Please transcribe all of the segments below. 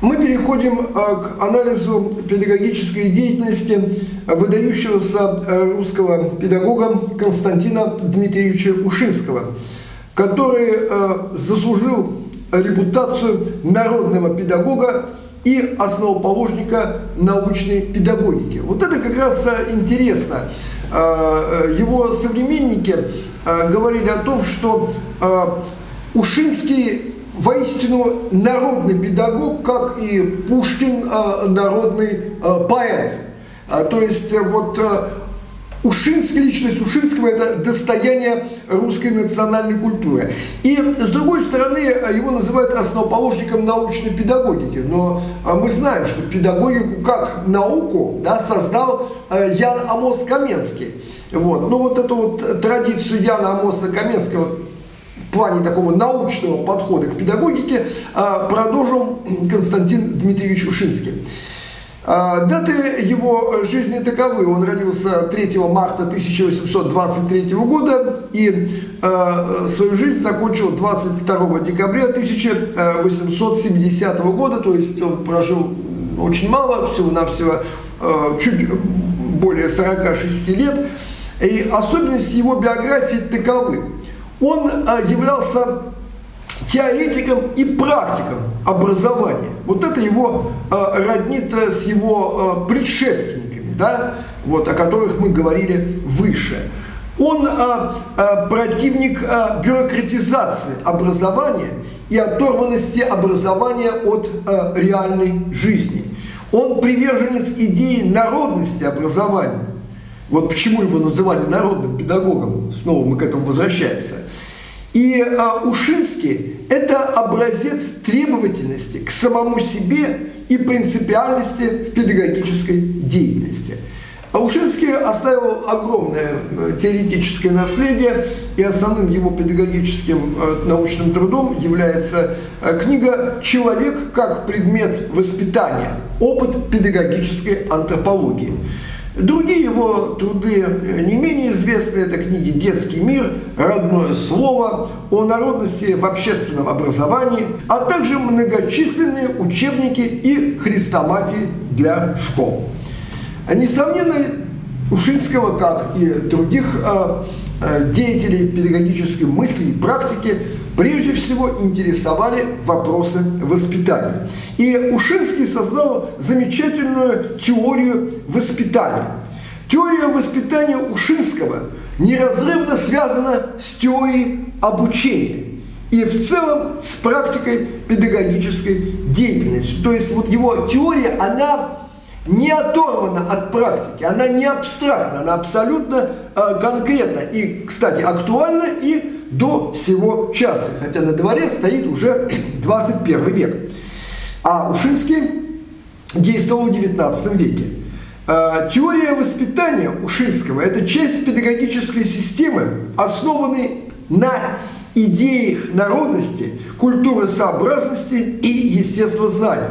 Мы переходим к анализу педагогической деятельности выдающегося русского педагога Константина Дмитриевича Ушинского, который заслужил репутацию народного педагога и основоположника научной педагогики. Вот это как раз интересно. Его современники говорили о том, что Ушинский воистину народный педагог, как и Пушкин народный поэт. То есть вот Ушинский, личность Ушинского – это достояние русской национальной культуры. И, с другой стороны, его называют основоположником научной педагогики. Но мы знаем, что педагогику как науку, да, создал Ян Амос Каменский. Вот. Но вот эту вот традицию Яна Амоса Каменского в плане такого научного подхода к педагогике продолжил Константин Дмитриевич Ушинский. Даты его жизни таковы. Он родился 3 марта 1823 года и свою жизнь закончил 22 декабря 1870 года. То есть он прожил очень мало, всего-навсего чуть более 46 лет. И особенности его биографии таковы. Он являлся теоретиком и практиком образования. Вот это его роднит с его предшественниками, да, вот, о которых мы говорили выше. Он противник бюрократизации образования и оторванности образования от реальной жизни. Он приверженец идеи народности образования. Вот почему его называли народным педагогом, снова мы к этому возвращаемся. И Ушинский – это образец требовательности к самому себе и принципиальности в педагогической деятельности. Ушинский оставил огромное теоретическое наследие, и основным его педагогическим научным трудом является книга «Человек как предмет воспитания. Опыт педагогической антропологии». Другие его труды не менее известны. Это книги «Детский мир», «Родное слово», о народности в общественном образовании, а также многочисленные учебники и хрестоматии для школ. Несомненно, Ушинского, как и других деятелей педагогической мысли и практики, прежде всего интересовали вопросы воспитания. И Ушинский создал замечательную теорию воспитания. Теория воспитания Ушинского неразрывно связана с теорией обучения и в целом с практикой педагогической деятельности. То есть вот его теория, она не оторвана от практики, она не абстрактна, она абсолютно конкретна и, кстати, актуальна и до сего часа, хотя на дворе стоит уже 21 век. А Ушинский действовал в 19 веке. Теория воспитания Ушинского – это часть педагогической системы, основанной на идеях народности, культуросообразности и естествознания.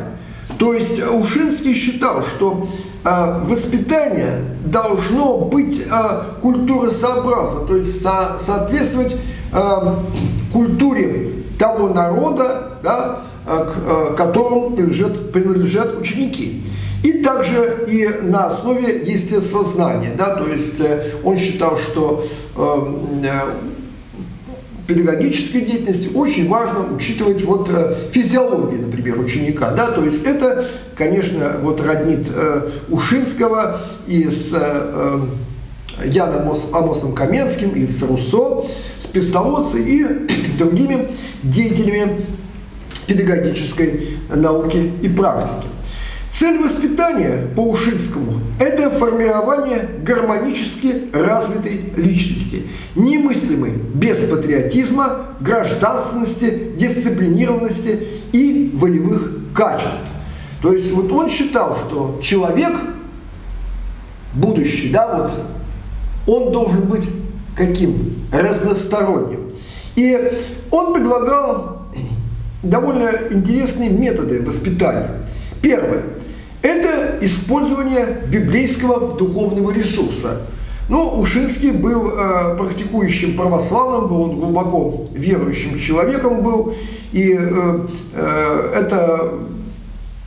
То есть Ушинский считал, что воспитание должно быть культуросообразно, то есть соответствовать культуре того народа, да, к которому принадлежат ученики. И также и на основе естествознания. Да, то есть он считал, что педагогической деятельности очень важно учитывать вот физиологию, например, ученика, да, то есть это, конечно, вот роднит Ушинского и с Яном Амосом Каменским, и с Руссо, с Песталоцци и другими деятелями педагогической науки и практики. Цель воспитания по Ушинскому – это формирование гармонически развитой личности, немыслимой без патриотизма, гражданственности, дисциплинированности и волевых качеств. То есть вот он считал, что человек будущий, да, вот, он должен быть каким? Разносторонним. И он предлагал довольно интересные методы воспитания. Первое – это использование библейского духовного ресурса. Но Ушинский был практикующим православным, был он глубоко верующим человеком был, и это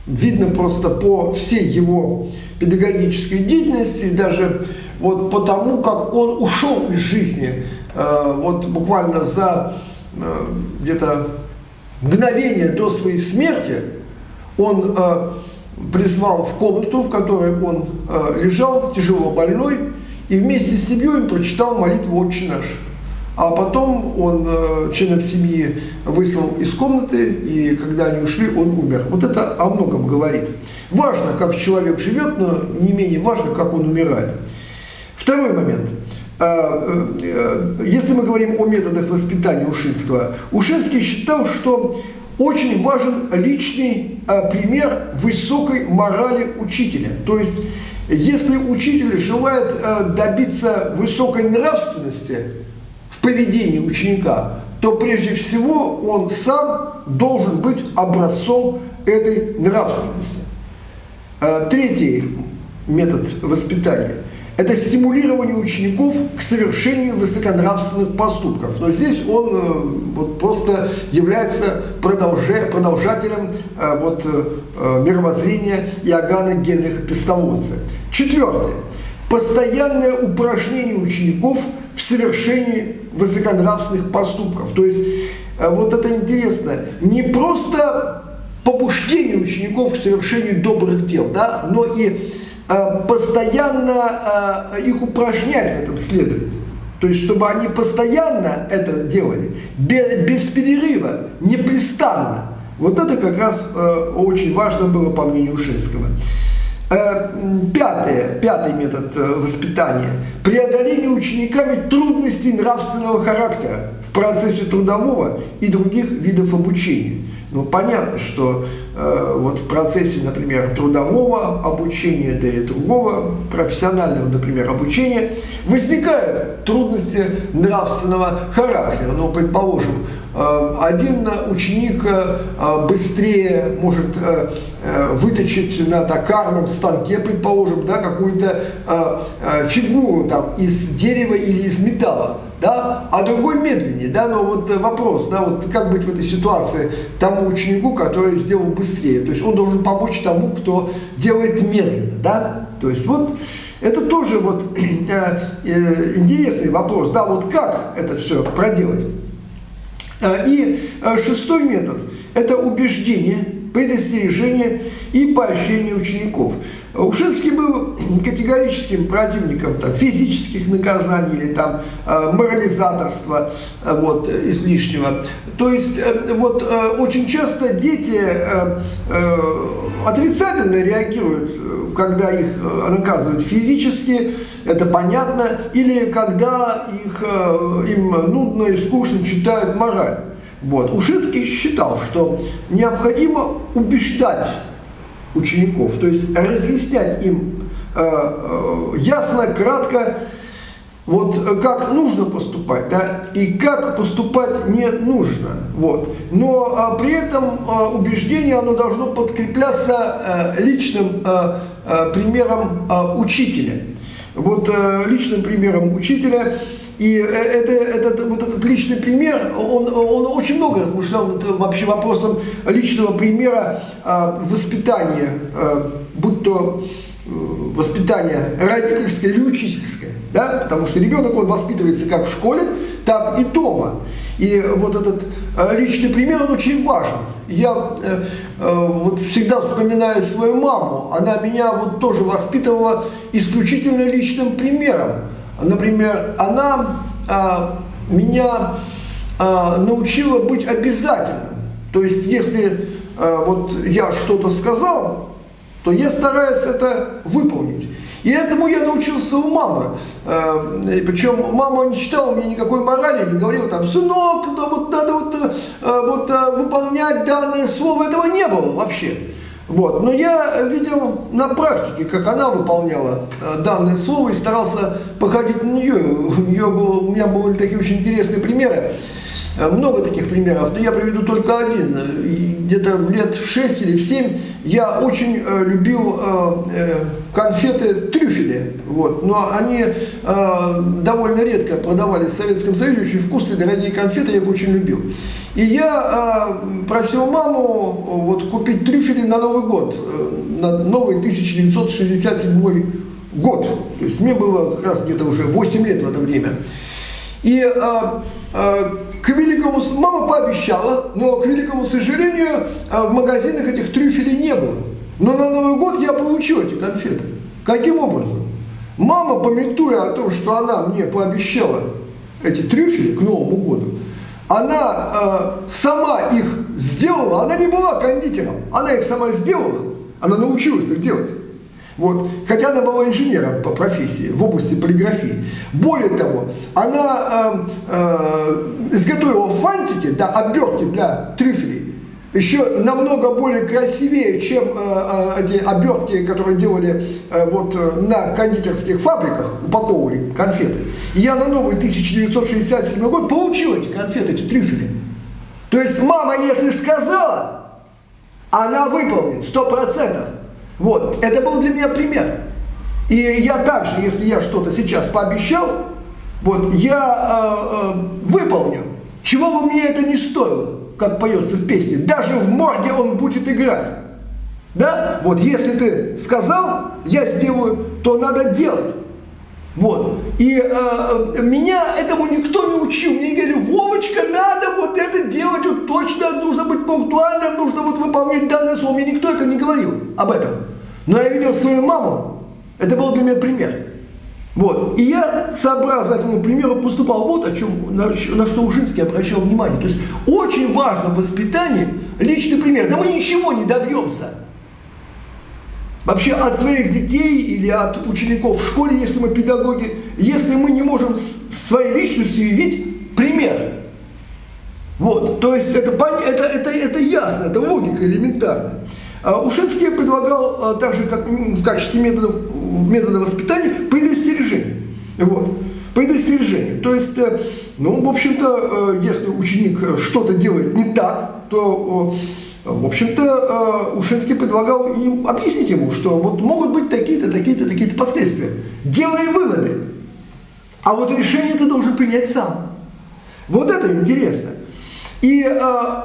видно просто по всей его педагогической деятельности, даже вот потому, как он ушел из жизни, вот буквально за где-то мгновение до своей смерти, он призвал в комнату, в которой он лежал, тяжело больной, и вместе с семьей прочитал молитву «Отче наш». А потом он членов семьи выслал из комнаты, и когда они ушли, он умер. Вот это о многом говорит. Важно, как человек живет, но не менее важно, как он умирает. Второй момент. Если мы говорим о методах воспитания Ушинского, Ушинский считал, что очень важен личный пример высокой морали учителя. То есть, если учитель желает добиться высокой нравственности в поведении ученика, то прежде всего он сам должен быть образцом этой нравственности. Третий метод воспитания – это стимулирование учеников к совершению высоконравственных поступков. Но здесь он вот просто является продолжателем мировоззрения Иоганна Генриха Пестоводца. Четвертое. Постоянное упражнение учеников в совершении высоконравственных поступков. То есть, вот это интересно, не просто побуждение учеников к совершению добрых дел, да, но и постоянно их упражнять в этом следует. То есть, чтобы они постоянно это делали, без перерыва, непрестанно. Вот это как раз очень важно было, по мнению Ушинского. Пятый метод воспитания – преодоление учениками трудностей нравственного характера в процессе трудового и других видов обучения. Ну, понятно, что вот в процессе, например, трудового обучения, да и другого профессионального, например, обучения возникают трудности нравственного характера. Ну, предположим, один ученик быстрее может выточить на токарном станке, предположим, да, какую-то фигуру там, из дерева или из металла, да, а другой медленнее, да, но вот вопрос, да, вот как быть в этой ситуации тому ученику, который сделал быстрее, то есть он должен помочь тому, кто делает медленно, да, то есть вот это тоже вот интересный вопрос, да, вот как это все проделать. И шестой метод – это убеждение, предостережение и поощрение учеников. Ушинский был категорическим противником там, физических наказаний или там, морализаторства вот, излишнего. То есть вот, очень часто дети отрицательно реагируют, когда их наказывают физически, это понятно, или когда им нудно и скучно читают мораль. Вот. Ушинский считал, что необходимо убеждать учеников, то есть разъяснять им ясно, кратко, вот как нужно поступать, да, и как поступать не нужно. Вот. Но при этом убеждение оно должно подкрепляться личным примером учителя. Вот личным примером учителя. И этот личный пример, он очень много размышлял над вообще вопросом личного примера воспитания, будь то воспитание родительское или учительское, да? Потому что ребенок, он воспитывается как в школе, так и дома. И вот этот личный пример, он очень важен. Я вот всегда вспоминаю свою маму, она меня вот тоже воспитывала исключительно личным примером. Например, она меня научила быть обязательным. То есть, если вот я что-то сказал, то я стараюсь это выполнить. И этому я научился у мамы. Причем мама не читала мне никакой морали, не говорила там: сынок, да, вот надо вот выполнять данное слово. Этого не было вообще. Вот. Но я видел на практике, как она выполняла данное слово, и старался походить на нее. У меня были такие очень интересные примеры. Много таких примеров, но я приведу только один. Где-то лет в 6 или в 7 я очень любил конфеты трюфели. Вот. Но они довольно редко продавались в Советском Союзе, очень вкусные, дорогие конфеты, я их очень любил. И я просил маму вот, купить трюфели на Новый год, на новый 1967 год. То есть мне было как раз где-то уже 8 лет в это время. И к великому... Мама пообещала, но, к великому сожалению, в магазинах этих трюфелей не было. Но на Новый год я получил эти конфеты. Каким образом? Мама, памятуя о том, что она мне пообещала эти трюфели к Новому году, она сама их сделала, она не была кондитером, она их сама сделала, она научилась их делать. Вот. Хотя она была инженером по профессии в области полиграфии. Более того, она изготовила фантики, да, обертки для трюфелей, еще намного более красивее, чем эти обертки, которые делали вот, на кондитерских фабриках, упаковывали конфеты. И я на новый 1967 год получил эти конфеты, эти трюфели. То есть мама, если сказала, она выполнит 100%. Вот, это был для меня пример. И я также, если я что-то сейчас пообещал, вот, я выполню, чего бы мне это ни стоило, как поется в песне, даже в морге он будет играть. Да? Вот, если ты сказал, я сделаю, то надо делать. Вот. И меня этому никто не учил. Мне говорили, Вовочка, надо вот это делать, вот точно, нужно быть пунктуальным, нужно вот выполнять данное слово. Мне никто это не говорил об этом. Но я видел свою маму, это был для меня пример. Вот. И я, сообразно этому примеру, поступал. Вот о чем, на что Ушинский обращал внимание. То есть очень важно в воспитании личный пример. Да мы ничего не добьемся вообще от своих детей или от учеников в школе, если мы педагоги, если мы не можем своей личностью явить пример. Вот. То есть это ясно, это логика элементарная. Ушинский предлагал также как в качестве метода воспитания предостережение. Вот. Предостережение. То есть, ну, в общем-то, если ученик что-то делает не так, то, в общем-то, Ушинский предлагал им объяснить ему, что вот могут быть такие-то, такие-то, такие-то последствия. Делай выводы. А вот решение ты должен принять сам. Вот это интересно. И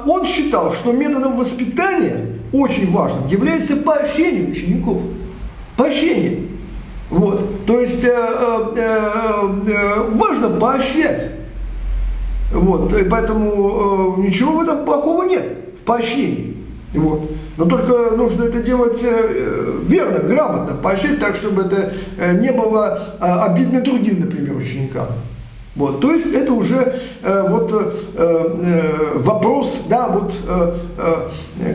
он считал, что методом воспитания очень важным является поощрение учеников. Поощрение. Вот. То есть важно поощрять. Вот. И поэтому ничего в этом плохого нет, в поощрении. Вот. Но только нужно это делать верно, грамотно, поощрять так, чтобы это не было обидно другим, например, ученикам. Вот, то есть это уже вопрос, да, вот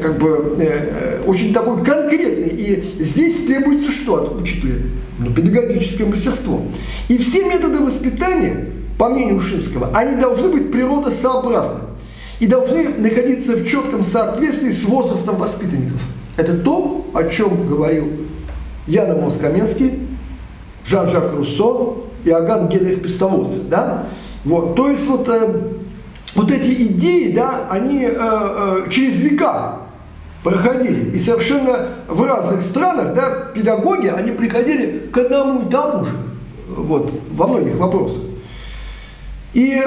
как бы очень такой конкретный. И здесь требуется что от учителя? Ну, педагогическое мастерство. И все методы воспитания, по мнению Ушинского, они должны быть природосообразны и должны находиться в четком соответствии с возрастом воспитанников. Это то, о чем говорил Ян Амос Каменский, Жан-Жак Руссо, Иоганн Генрих Пестоводцев, да? Вот, то есть вот эти идеи, да, они через века проходили, и совершенно в разных странах, да, педагоги, они приходили к одному и тому же, вот, во многих вопросах. И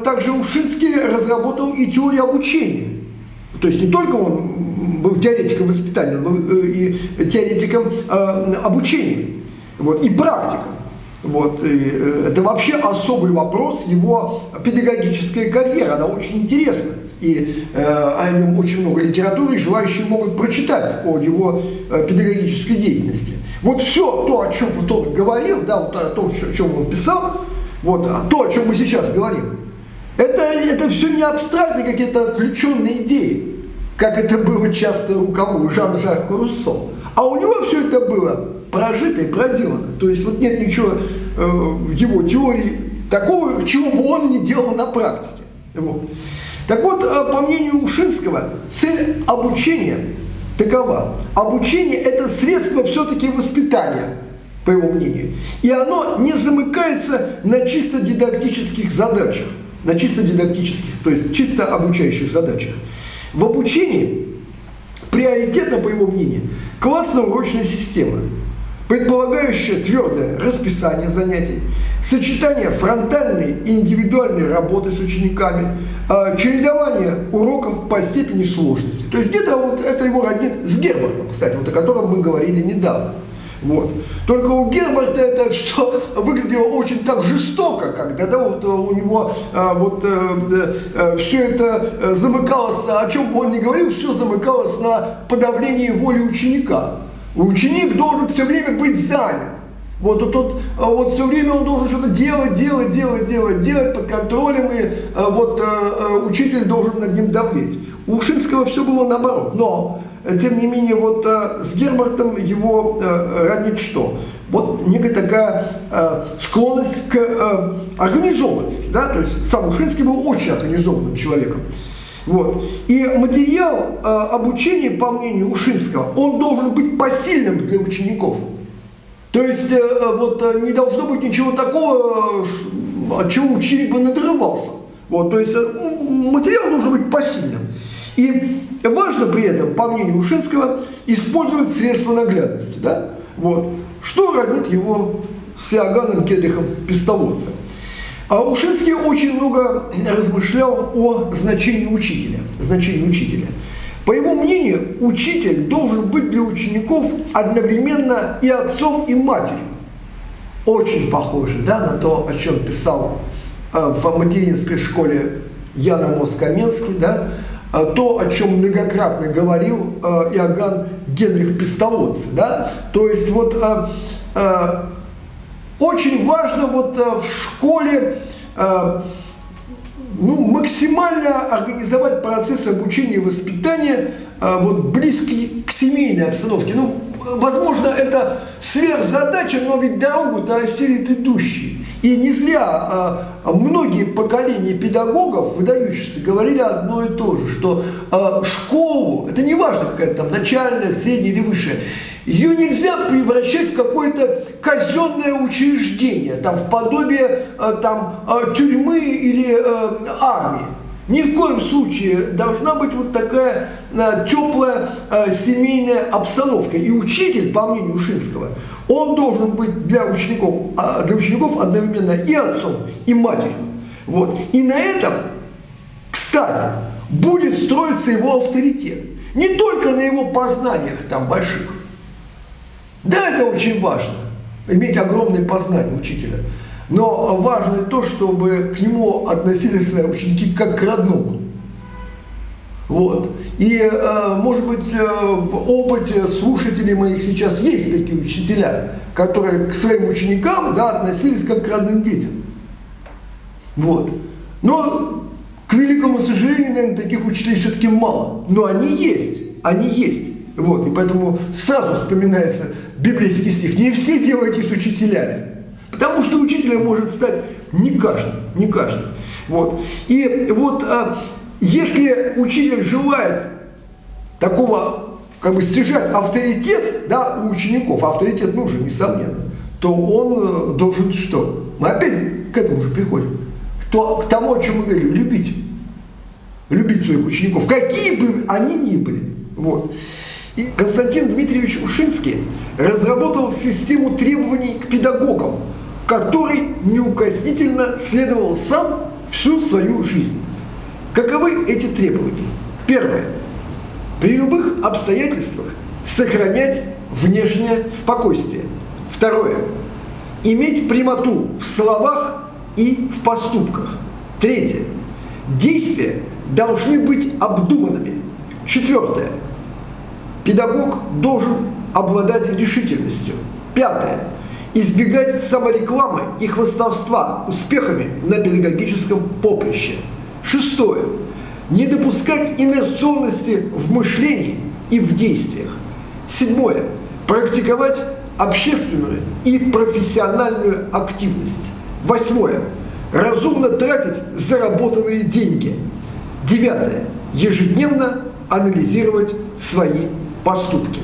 также Ушинский разработал и теорию обучения, то есть не только он был теоретиком воспитания, он был и теоретиком обучения. Вот, и практиком. Вот, и это вообще особый вопрос, его педагогическая карьера, она очень интересна. И о нем очень много литературы, и желающие могут прочитать о его педагогической деятельности. Вот все то, о чем вот он говорил, да, вот о том, о чем он писал, вот, то, о чем мы сейчас говорим, это все не абстрактные какие-то отвлеченные идеи, как это было часто у кого? У Жана-Жака Руссо. А у него все это было прожито и проделано. То есть вот нет ничего в его теории такого, чего бы он не делал на практике. Вот. Так вот, по мнению Ушинского, цель обучения такова. Обучение – это средство все-таки воспитания, по его мнению. И оно не замыкается на чисто дидактических задачах. на чисто дидактических, то есть чисто обучающих задачах. В обучении приоритетно, по его мнению, классно-урочная система, предполагающая твердое расписание занятий, сочетание фронтальной и индивидуальной работы с учениками, чередование уроков по степени сложности. То есть где-то вот это его роднит с Гербартом, кстати, вот о котором мы говорили недавно. Вот. Только у Гербарта это все выглядело очень так жестоко, когда да, вот у него все это замыкалось, о чем бы он ни говорил, все замыкалось на подавлении воли ученика. Ученик должен все время быть занят. Вот все время он должен что-то делать под контролем, и учитель должен над ним давлеть. У Ушинского все было наоборот, но тем не менее, с Гербартом его роднит что? Вот некая такая склонность к организованности. Да? То есть сам Ушинский был очень организованным человеком. Вот. И материал обучения, по мнению Ушинского, он должен быть посильным для учеников. То есть не должно быть ничего такого, от чего ученик бы надрывался. То есть материал должен быть посильным. И важно при этом, по мнению Ушинского, использовать средства наглядности. Да? Что роднит его с Иоганном Генрихом Пестоводцем. А Ушинский очень много размышлял о значении учителя. По его мнению, учитель должен быть для учеников одновременно и отцом, и матерью. Очень похоже, да, на то, о чем писал в материнской школе Ян Амос Каменский, да, то, о чем многократно говорил Иоганн Генрих Пестоводцы. Да? То есть очень важно в школе максимально организовать процесс обучения и воспитания близкий к семейной обстановке. Возможно, это сверхзадача, но ведь дорогу-то осилит идущий. И не зря многие поколения педагогов, выдающихся, говорили одно и то же, что школу, это не важно, какая-то там начальная, средняя или высшая, ее нельзя превращать в какое-то казенное учреждение, в подобие тюрьмы или армии. Ни в коем случае должна быть такая теплая семейная обстановка. И учитель, по мнению Ушинского, он должен быть для учеников одновременно и отцом, и матерью. И на этом, кстати, будет строиться его авторитет. Не только на его познаниях больших. Да, это очень важно, иметь огромные познания учителя. Но важно то, чтобы к нему относились ученики как к родному. И, может быть, в опыте слушателей моих сейчас есть такие учителя, которые к своим ученикам относились как к родным детям. Но, к великому сожалению, наверное, таких учителей все-таки мало. Но они есть. И поэтому сразу вспоминается библейский стих: «Не все делайтесь учителями». Потому что учителем может стать не каждый. И если учитель желает такого, стяжать авторитет, у учеников, авторитет нужен, несомненно, то он должен что? Мы опять к этому же приходим. К тому, о чем мы говорили, любить своих учеников, какие бы они ни были. И Константин Дмитриевич Ушинский разработал систему требований к педагогам, которой неукоснительно следовал сам всю свою жизнь. Каковы эти требования? Первое. При любых обстоятельствах сохранять внешнее спокойствие. Второе. Иметь прямоту в словах и в поступках. Третье. Действия должны быть обдуманными. Четвертое. Педагог должен обладать решительностью. Пятое. Избегать саморекламы и хвастовства успехами на педагогическом поприще. Шестое. Не допускать инерционности в мышлении и в действиях. Седьмое. Практиковать общественную и профессиональную активность. Восьмое. Разумно тратить заработанные деньги. Девятое. Ежедневно анализировать свои поступки.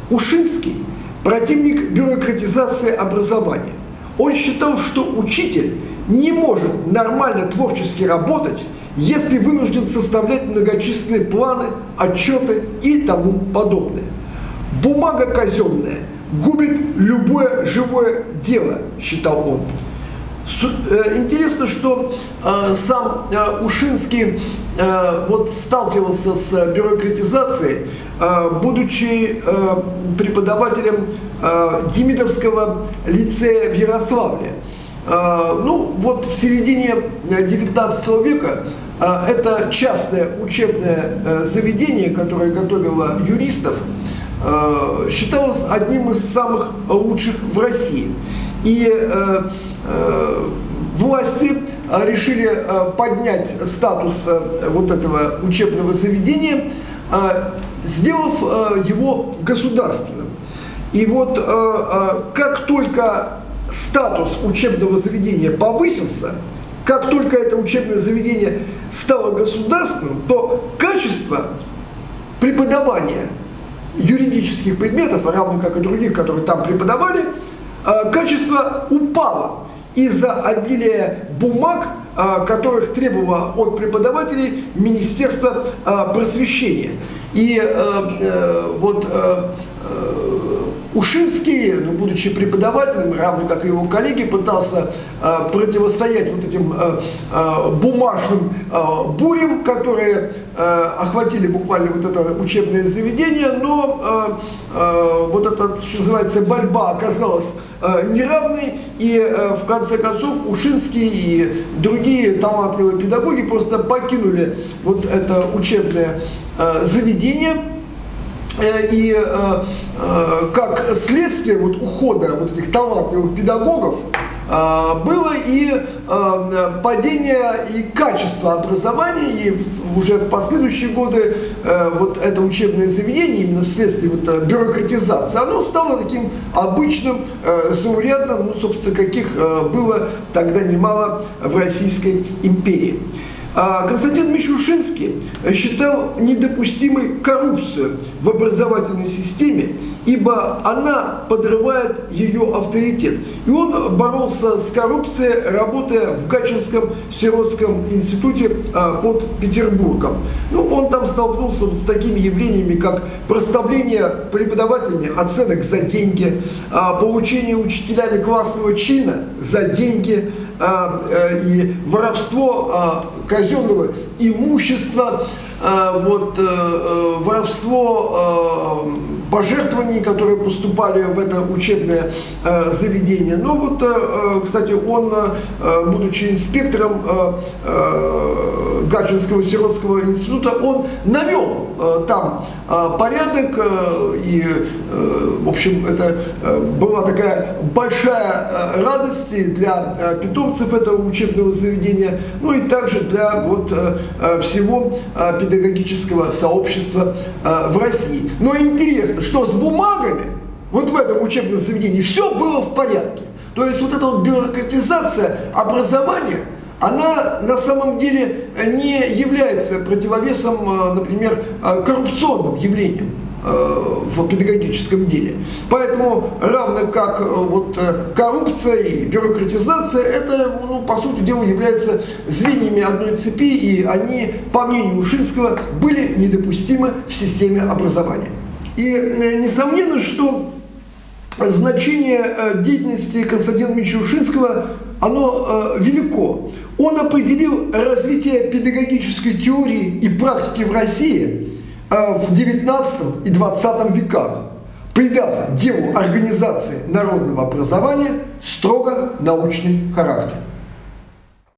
Ушинский – противник бюрократизации образования. Он считал, что учитель не может нормально творчески работать, если вынужден составлять многочисленные планы, отчеты и тому подобное. Бумага казенная губит любое живое дело, считал он. Интересно, что сам Ушинский вот сталкивался с бюрократизацией, будучи преподавателем Демидовского лицея в Ярославле. Ну, вот в середине 19 века это частное учебное заведение, которое готовило юристов, считалось одним из самых лучших в России. И власти решили поднять статус вот этого учебного заведения, сделав его государственным. И вот как только статус учебного заведения повысился, как только это учебное заведение стало государственным, то качество преподавания юридических предметов, равно как и других, которые там преподавали, качество упало из-за обилия бумаг, которых требовало от преподавателей Министерство просвещения. И вот Ушинский, будучи преподавателем, равно как и его коллеги, пытался противостоять вот этим бумажным бурям, которые охватили буквально вот это учебное заведение, но вот эта, что называется, борьба оказалась неравной, и в конце концов Ушинский и другие талантливые педагоги просто покинули вот это учебное заведение. И как следствие вот ухода вот этих талантливых педагогов было и падение и качества образования, и уже в последующие годы вот это учебное заведение, именно вследствие вот бюрократизации, оно стало таким обычным, заурядным, собственно, каких было тогда немало в Российской империи. Константин Дмитриевич Ушинский считал недопустимой коррупцию в образовательной системе, ибо она подрывает ее авторитет. И он боролся с коррупцией, работая в Гатчинском сиротском институте под Петербургом. Он там столкнулся с такими явлениями, как проставление преподавателями оценок за деньги, получение учителями классного чина за деньги, и воровство казенного имущества, воровство пожертвований, которые поступали в это учебное заведение. Но вот, кстати, он, будучи инспектором Гатчинского сиротского института, он навел там порядок, и, в общем, это была такая большая радость для питомцев этого учебного заведения, ну и также для вот всего педагогического сообщества в России. Но интересно, что с бумагами вот в этом учебном заведении все было в порядке. То есть вот эта вот бюрократизация образования, она на самом деле не является противовесом, например, коррупционным явлениям в педагогическом деле. Поэтому, равно как вот коррупция и бюрократизация, это, по сути дела, являются звеньями одной цепи, и они, по мнению Ушинского, были недопустимы в системе образования. И несомненно, что значение деятельности Константина Дмитриевича Ушинского, оно велико. Он определил развитие педагогической теории и практики в России в XIX и XX веках, придав делу организации народного образования строго научный характер.